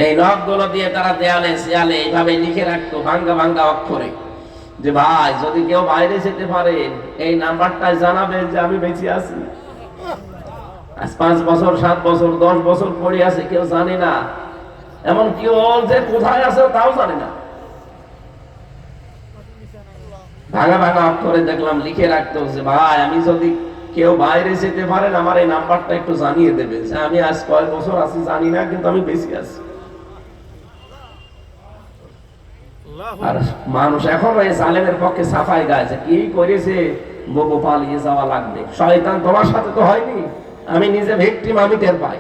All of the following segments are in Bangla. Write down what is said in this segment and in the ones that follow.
এই নখগুলো দিয়ে তারা দেয়ালে শিয়ালে এইভাবে লিখে রাখতো ভাঙ্গা ভাঙ্গা অক্ষরে, যে ভাই যদি কেউ বাইরে যেতে পারে এই নাম্বারটায় জানাবেন যে আমি বেঁচে আছি। আজ 5 বছর 7 বছর 10 বছর পড়ে আছে, কেউ জানে না, এমন কি ও যে কোথায় আছে তাও জানে না। ভাঙা ভাঙা অক্ষরে দেখলাম লিখে রাখতো যে ভাই আমি যদি কেউ বাইরে যেতে পারেন আমার এই নাম্বারটা একটু জানিয়ে দেবে, যে আমি আজ কয় বছর আছি জানি না, কিন্তু আমি বেঁচে আছি। আর মানুষ এখন এই জালেমের পক্ষে সাফাই গাইছে, কি করেছে ববু পালিয়ে যাওয়া লাগবে। শয়তান তোমার সাথে তো হয়নি, আমি নিজে ভিকটিম, আমি টের পাই।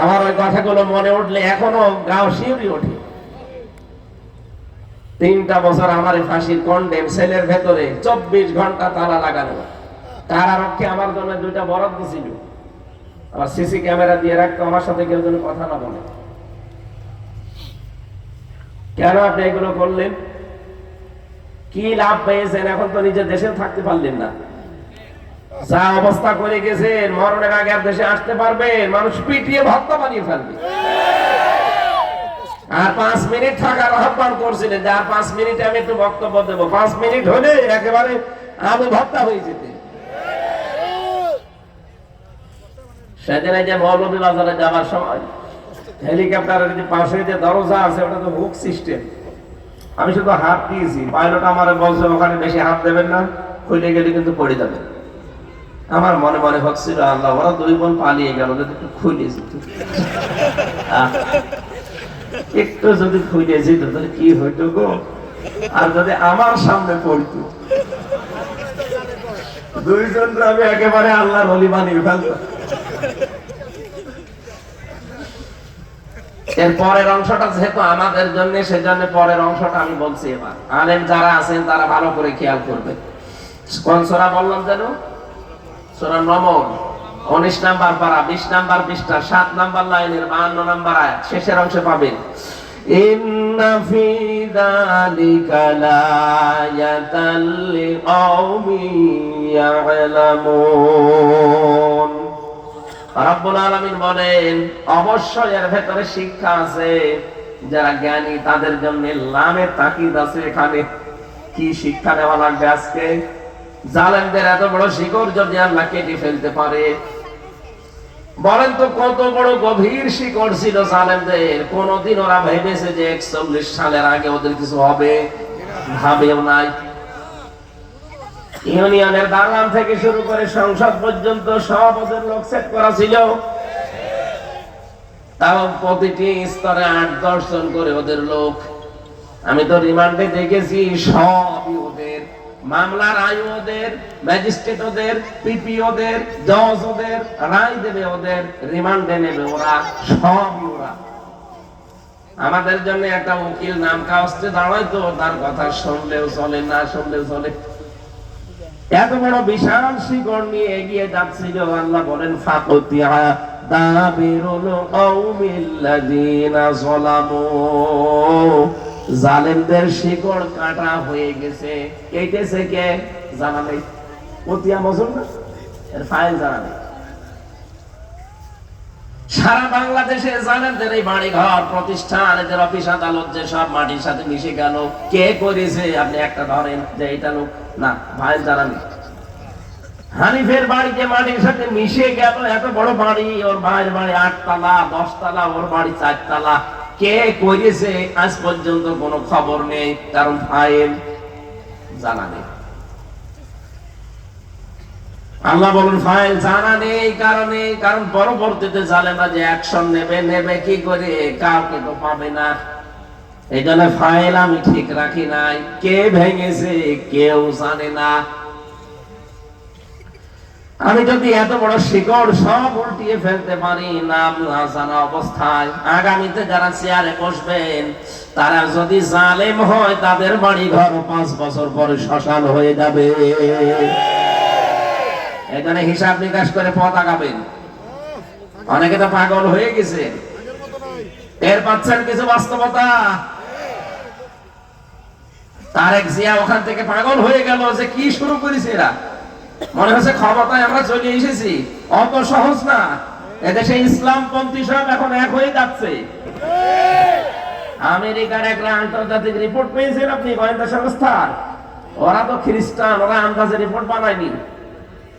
আমার ওই কথাগুলো মনে উঠলে এখনো গাও শিউরি ওঠে। 3টা বছর আমার ফাঁসির কন্ডেম সেলের ভেতরে 24 ঘন্টা তালা লাগানো, কারারক্ষে আমার জন্য 2টা বরাদ্দ ছিল। আবার সিসি ক্যামেরা দিয়ে রাখতো, আমার সাথে কেউ যেন কথা না বলে। কেন আপনি এগুলো করলেন? কি লাভ পেয়েছেন? এখন তো নিজের দেশে থাকতে পারলেন না। যা অবস্থা করে গেছেন, মরণের আগে আর দেশে আসতে পারবে? মানুষ পিটিয়ে ভক্ত বানিয়ে ফেলবে। আর 5 মিনিট থাকার আহ্বান করছিলেন যে আর 5 মিনিটে আমি একটু বক্তব্য দেবো। 5 মিনিট হলে একেবারে আলু ভর্তা হয়ে যেতে। সেদিন এই যে মৌলভীবাজারে যাওয়ার সময় হেলিকপ্টারের যে পাশে যে দরজা আছে ওটা তো হুক সিস্টেম, আমি শুধু হাত দিয়েছি, পাইলট আমার বলছে ওখানে বেশি হাত দেবেন না, খুলে গেলে কিন্তু পড়ে যাবে। আমার মনে মনে হচ্ছিল আল্লাহ ওরা 2 বোন পালিয়ে গেল, যদি একটু খুলে যেত, একটু যদি খুলে যেত তাহলে কি হইতো গো। আর যদি আমার সামনে পড়তো, 2 জন আমি একেবারে আল্লাহর ওলি বানিয়ে ফেলতাম। এর পরের অংশটা যেহেতু আমাদের জন্য, সেজন্য পরের অংশটা আমি বলছি। এবার আলেম যারা আছেন তারা ভালো করে খেয়াল করবে। কোন সূরা বললাম যেন? সূরা নমল 19 নাম্বার পারা 20 নাম্বার পৃষ্ঠা 7 নাম্বার লাইনের 52 নাম্বার আয়াত শেষের অংশে পাবেন, ইন্না ফি যালিকা লায়াতাল লিকাওমিন ইয়ালামুন। রব্বুল আলামিন বলেন অবশ্যই এর ভেতরে শিক্ষা আছে, যারা জ্ঞানী তাদের জন্য লামে তাকিদ আছে। এখানে কি শিক্ষা দেওয়া লাগবে আজকে? জালেমদের এত বড় শিকড় যদি আল্লাহ কেটে ফেলতে পারে, বলেন তো কত বড় গভীর শিকড় ছিল জালেমদের। কোনদিন ওরা ভেবেছে যে 41 সালের আগে ওদের কিছু হবে? ভাবেও নাই। ইউনিয়নের দালান থেকে শুরু করে সংসদ পর্যন্ত সব ওদের লোক সেট করা ছিল। তাও প্রতিটি স্তরে 8-10 জন করে ওদের লোক। আমি তো রিমান্ডে দেখেছি, সবই ওদের। মামলার আয়ু ওদের, ম্যাজিস্ট্রেট ওদের, পিপি ওদের, জজ ওদের, রায় দেবে ওদের, রিমান্ডে নেবে ওরা, সবই ওরা। আমাদের জন্য একটা উকিল নাম কাগজে দাঁড়াইতো, তার কথা শুনলেও চলে, না শুনলেও চলে। এত বড় বিশাল শিকড় নিয়ে এগিয়ে যাচ্ছিল। আল্লাহ বলেন ফাকুতিয়া দাবিরুল কওমিল্লাযিনা যালামু, জালেমদের শিকড় কাটা হয়ে গেছে। কেটেছে কে? জানা নেই। কতিয়া মজুর না, এর ফাইল জানা নেই। সারা বাংলাদেশে জালেমদের এই বাড়ি ঘর প্রতিষ্ঠান, এদের অফিস আদালত যে সব মাটির সাথে মিশে গেল। কে করেছে? আপনি একটা ধরেন যে এটা লোক না, ফাইল জানা নেই। হানিফের বাড়িতে মাটির সাথে মিশে গেল, এত বড় বাড়ি, ওর ভাইয়ের বাড়ি 8 তলা 10 তলা, ওর বাড়ি 4 তলা। কে করেছে আজ পর্যন্ত কোনো খবর নেই, কারণ ফাইল জানা নেই। আল্লাহ বলেন ফাইল জানা নেই, কারণ পরবর্তীতে জালেমরা যে অ্যাকশন নেবে কি করে? কাউকে তো পাবে না। এই জন্য ফাইল আমি ঠিক রাখি নাই। কে ভেঙেছে কেউ জানে না। আমি যদি এত বড় শিকড় সব উল্টিয়ে ফেলতে পারি নাম না জানা অবস্থায়, আগামীতে যারা চেয়ারে বসবেন তারা যদি জালেম হয়, তাদের বাড়ি ঘর 5 বছর পরে শ্মশান হয়ে যাবে। এখানে হিসাব নিকাশ করে পথ আগাবেন। অনেকে তো পাগল হয়ে গেছে, টের পাচ্ছেন কিছু বাস্তবতা। তারেক জিয়া ওখান থেকে পাগল হয়ে গেল যে কি শুরু করেছে এরা। মনে হচ্ছে ক্ষমতায় আমরা চলে এসেছি, অত সহজ না। এদেশে ইসলামপন্থী সব এখন এক হয়ে যাচ্ছে। আমেরিকার একটা আন্তর্জাতিক রিপোর্ট পেয়েছেন আপনি, গোয়েন্দা সংস্থার? ওরা তো খ্রিস্টান, ওরা আন্দাজে রিপোর্ট বানায়নি।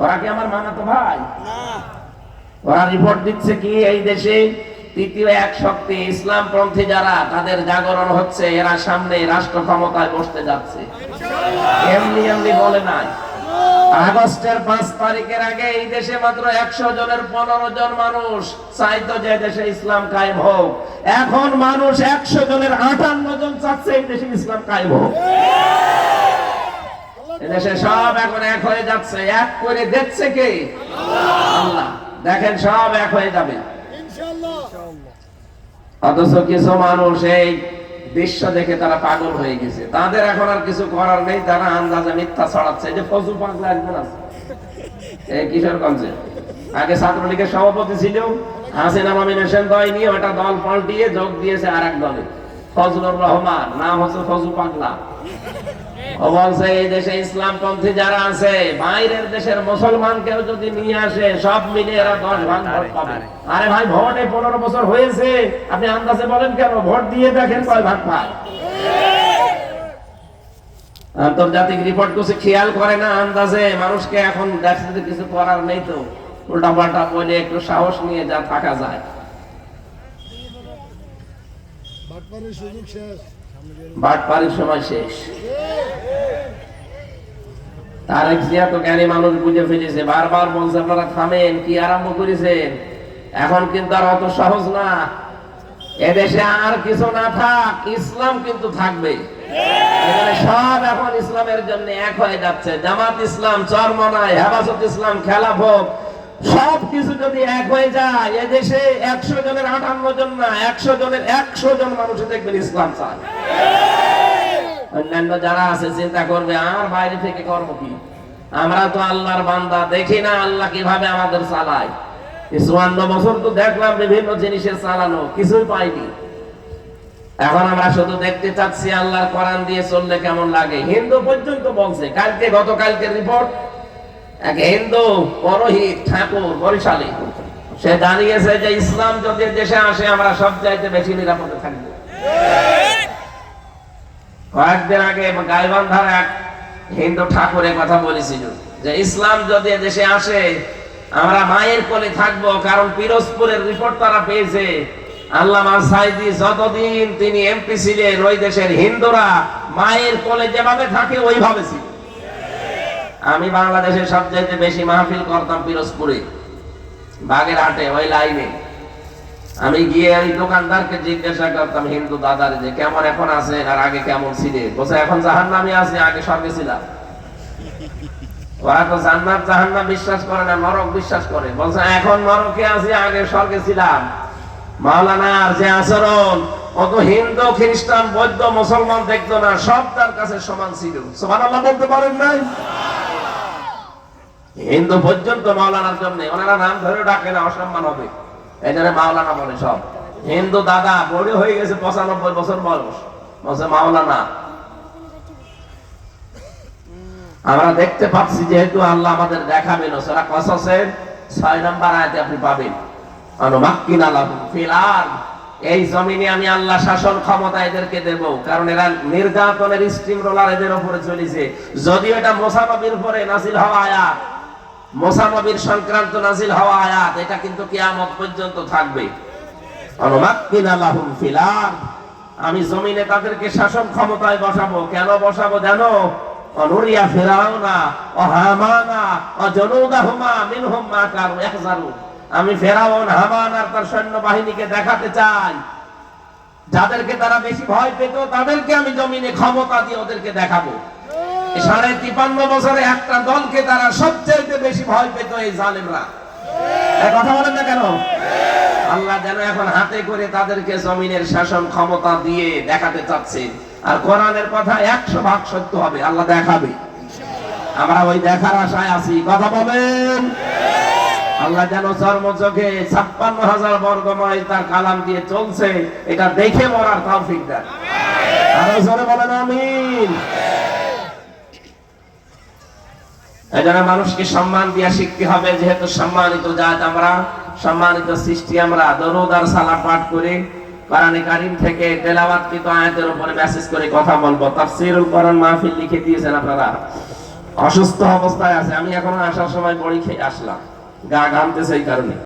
ওরা কি আমার মানাতো ভাই? ওরা রিপোর্ট দিচ্ছে কি, এই দেশে তৃতীয় এক শক্তি ইসলামপন্থী যারা, তাদের জাগরণ হচ্ছে, এরা সামনে রাষ্ট্র ক্ষমতায় বসতে যাচ্ছে। এমনি এমনি বলে নাই। আগস্টের 5 তারিখের আগে এই দেশে মাত্র 100 জনের 15 জন মানুষ চাইতো যে দেশে ইসলাম কায়েম হোক। এখন মানুষ 100 জনের 58 জন চাচ্ছে এই দেশে ইসলাম কায়েম হোক। এদেশে সব এখন এক হয়ে যাচ্ছে। এক করে দেখছে কে? আল্লাহ। দেখেন সব এক হয়ে যাবে ইনশাআল্লাহ। অথচ কিছু মানুষ এই দৃশ্য দেখে তারা পাগল হয়ে গেছে। তাদের এখন আর কিছু করার নেই, তারা আন্দাজে মিথ্যা ছড়াচ্ছে। যে ফজু পাগলা একজন আছে এই কিশোরগঞ্জে, আগে ছাত্রলীগের সভাপতি ছিল, হাসিনা নমিনেশন দেয়নি, ওটা দল পাল্টিয়ে যোগ দিয়েছে আর এক দলে। ফজলুর রহমান, নাম হচ্ছে ফজু পাগলা। ও বলছে এই দেশে ইসলামপন্থী যারা আছে, বাইরের দেশের মুসলমানকেও যদি নিয়ে আসে, সব মিলে এরা 10 ভাগ ভোট পাবে। আরে ভাই, ভোটে 15 বছর হয়েছে, আপনি আন্দাজে বলেন কেন? ভোট দিয়ে দেখেন কয় ভাগ পায়। আন্তর্জাতিক রিপোর্ট কিছু খেয়াল করে না, আন্দাজে মানুষকে এখন দেখতে কিছু করার নেই, তো উল্টা পাল্টা বলে একটু সাহস নিয়ে যা থাকা যায়। বাটপাড়ির সময় শেষ। তারেক জিয়া তো জ্ঞানী মানুষ, বুঝে ফেলেছে। বারবার বলছে আপনারা থামেন, কি আরম্ভ করেছেন? এখন কিন্তু আর অত সহজ না। এদেশে আর কিছু না থাক, ইসলাম কিন্তু থাকবে। সব এখন ইসলামের জন্য এক হয়ে যাচ্ছে। জামাত ইসলাম, চরমনাই, হেফাজত ইসলাম, খেলাফত, সব কিছু যদি এক হয়ে যায়, এদেশে 100 জনের 58 জন না, 100 জনের 100 জন মানুষ দেখবেন ইসলাম চায়। অন্যান্য যারা আছে চিন্তা করবে, আর বাইরে থেকে করব কি? আমরা তো আল্লাহর বান্দা, দেখি না আল্লাহ কিভাবে আমাদের চালায়। 54 বছর তো দেখলাম বিভিন্ন জিনিসের চালানো, কিছুই পাইনি। এখন আমরা শুধু দেখতে চাচ্ছি আল্লাহর কোরআন দিয়ে চললে কেমন লাগে। হিন্দু পর্যন্ত বলছে, কালকে গতকালকে রিপোর্ট, এক হিন্দু পুরোহিত ঠাকুর বরিশালে, সে জানিয়েছে যে ইসলাম যদি দেশে আসে, আমরা সব চাইতে বেশি নিরাপদে থাকবো। কয়েকদিন আগে গাইবান্ধার এক হিন্দু ঠাকুরের কথা বলেছিল যে ইসলাম যদি দেশে আসে, আমরা মায়ের কোলে থাকবো। কারণ পিরোজপুরের রিপোর্ট তারা পেয়েছে, আল্লামা সাইদি যতদিন তিনি এমপি ছিলেন, ওই দেশের হিন্দুরা মায়ের কোলে যেভাবে থাকে ওইভাবে ছিল। আমি বাংলাদেশের সবচেয়ে বেশি মাহফিল করতাম পিরোজপুরে, বাগেরহাটে, ওই লাইনে। আমি গিয়ে ওই দোকানদারকে জিজ্ঞাসা করতাম, হিন্দু দাদার, যে কেমন এখন আছে আর আগে কেমন ছিলে? বলছে এখন জাহান্নামে আছে, আগে স্বর্গে ছিলাম। ওরা তো জান্নাত জাহান্নাম বিশ্বাস করে না, নরক বিশ্বাস করে। বলছে এখন নরকে আছি, আগে স্বর্গে ছিলাম। মাওলানার যে আচরণ, অত হিন্দু, খ্রিস্টান, বৌদ্ধ, মুসলমান দেখতো না, সব তার কাছে সমান ছিল। সুবহানাল্লাহ বলতে পারেন নাই? হিন্দু পর্যন্ত মাওলানার জন্য, ওনারা নাম ধরে ডাকে না, অসম্মান হবে, এই জন্য মাওলানা বলে। সব হিন্দু দাদা বড় হয়ে গেছে, 95 বছর বয়স, বলছে মাওলানা। আমরা দেখতে পাচ্ছি, যেহেতু আল্লাহ আমাদের দেখাবেন, সূরা কসসের 6 নম্বর আয়াতে আপনি পাবেন, অনুমাক্কিনা লাহুম ফিল আরদ, এই জমিনে আমি আল্লাহ শাসন ক্ষমতা এদেরকে দেব। কারণ এরা নির্যাতনের স্টিম রোলার এদের উপরে চলেছে। যদিও এটা মুসা নবীর উপরে নাযিল হওয়া আয়াত, মুসা নবীর সংক্রান্ত নাযিল হওয়া আয়াত, এটা কিন্তু কিয়ামত পর্যন্ত থাকবে। অনুমাক্কিনা লাহুম ফিল আরদ, আমি জমিনে তাদেরকে শাসন ক্ষমতায় বসাবো। কেন বসাবো জানো? অনুরিয়া ফিরাউনা ও হামানা ও জুনুদাহুমা মিনহুম মা কানু ইয়াহজারুন, আমি ফেরাউন, হামান আর তার সৈন্য বাহিনীকে দেখাতে চাই, যাদেরকে তারা বেশি ভয় পেত, তাদেরকে আমি জমিনে ক্ষমতা দিয়ে ওদেরকে দেখাবো। 53 বছরে একটা দলকে তারা সবচেয়ে বেশি ভয় পেত, এই জালেমরা। এই কথা বলেন না কেন? আল্লাহ যেন এখন হাতে করে তাদেরকে জমিনের শাসন ক্ষমতা দিয়ে দেখাতে চাচ্ছেন। আর কোরআনের কথা 100 ভাগ সত্য হবে, আল্লাহ দেখাবে। আমরা ওই দেখার আশায় আছি। কথা বলেন। আল্লাহ যেন চর্মচোখে 56,000 বর্গ মাইল তার কালাম দিয়ে চলছে, এটা দেখে মরার তৌফিক দেন। আরো জোরে বলেন আমিন। এজন্য মানুষকে সম্মান দিয়া শিখতে হবে, যেহেতু সম্মানিত জাত আমরা, সম্মানিত সৃষ্টি আমরা। দরুদ আর সালাম পাঠ করে কোরআনে কারীম থেকে তেলাওয়াতকৃত আয়াতের উপরে মেসেজ করে কথা বলবো। তাফসীরুল কোরআন মাহফিল লিখে দিয়েছেন আপনারা। অসুস্থ অবস্থায় আছে, আমি এখন আসার সময় বড়ি খেয়ে আসলাম, গা ঘামতেছে এই কারণে।